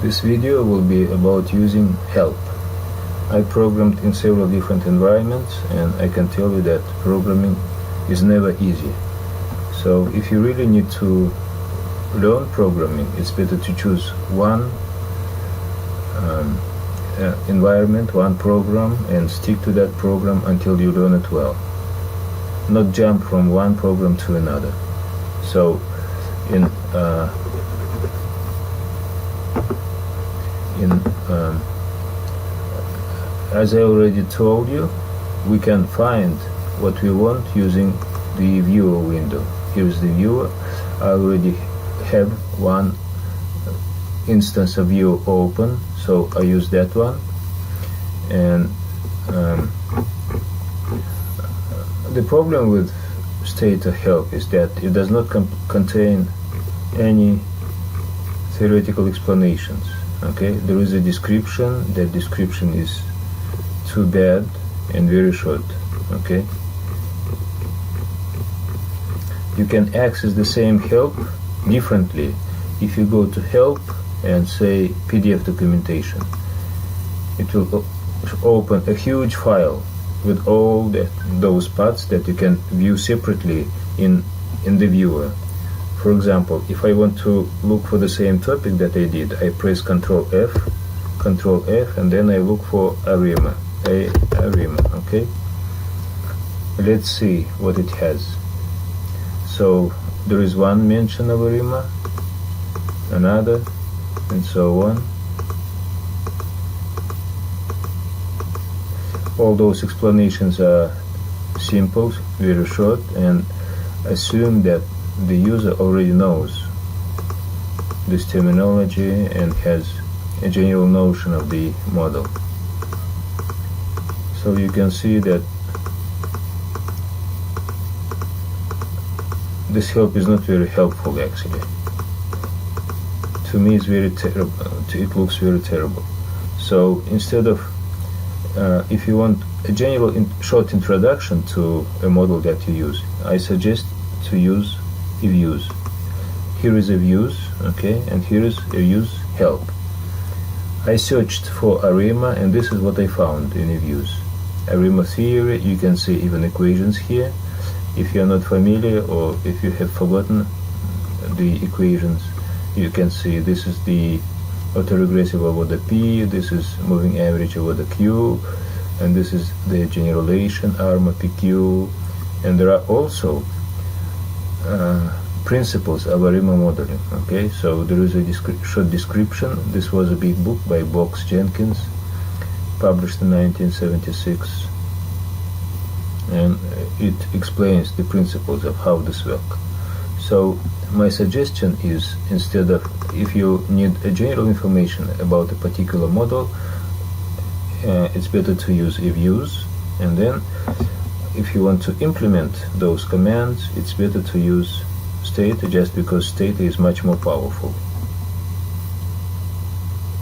This video will be about using help. I programmed in several different environments, and I can tell you that programming is never easy. So if you really need to learn programming, it's better to choose one environment, one program, and stick to that program until you learn it well. Not jump from one program to another. So as I already told you, we can find what we want using the viewer window. Here's the viewer. I already have one instance of viewer open, so I use that one. And the problem with Stata help is that it does not contain any theoretical explanations. Okay, there is a description. That description is too bad and very short. Okay, you can access the same help differently if you go to help and say PDF documentation. It will open a huge file with all those parts that you can view separately in the viewer. For example, if I want to look for the same topic that I did, I press Ctrl F, and then I look for ARIMA. Okay, let's see what it has. So there is one mention of ARIMA, another, and so on. All those explanations are simple, very short, and assume that the user already knows this terminology and has a general notion of the model. So you can see that this help is not very helpful actually. To me it's very terrible. It looks very terrible. So instead of if you want a general short introduction to a model that you use, I suggest to use a views. Here is a views, okay, and here is a use help. I searched for ARIMA, and this is what I found in a views. ARIMA theory. You can see even equations here. If you are not familiar, or if you have forgotten the equations, you can see this is the autoregressive over the P, this is moving average over the Q, and this is the general relation ARMA PQ, and there are also principles of ARIMA modeling. Okay, so there is a short description. This was a big book by Box Jenkins, published in 1976, and it explains the principles of how this works. So my suggestion is, instead of, if you need a general information about a particular model, it's better to use views, and then if you want to implement those commands, it's better to use Stata, just because Stata is much more powerful.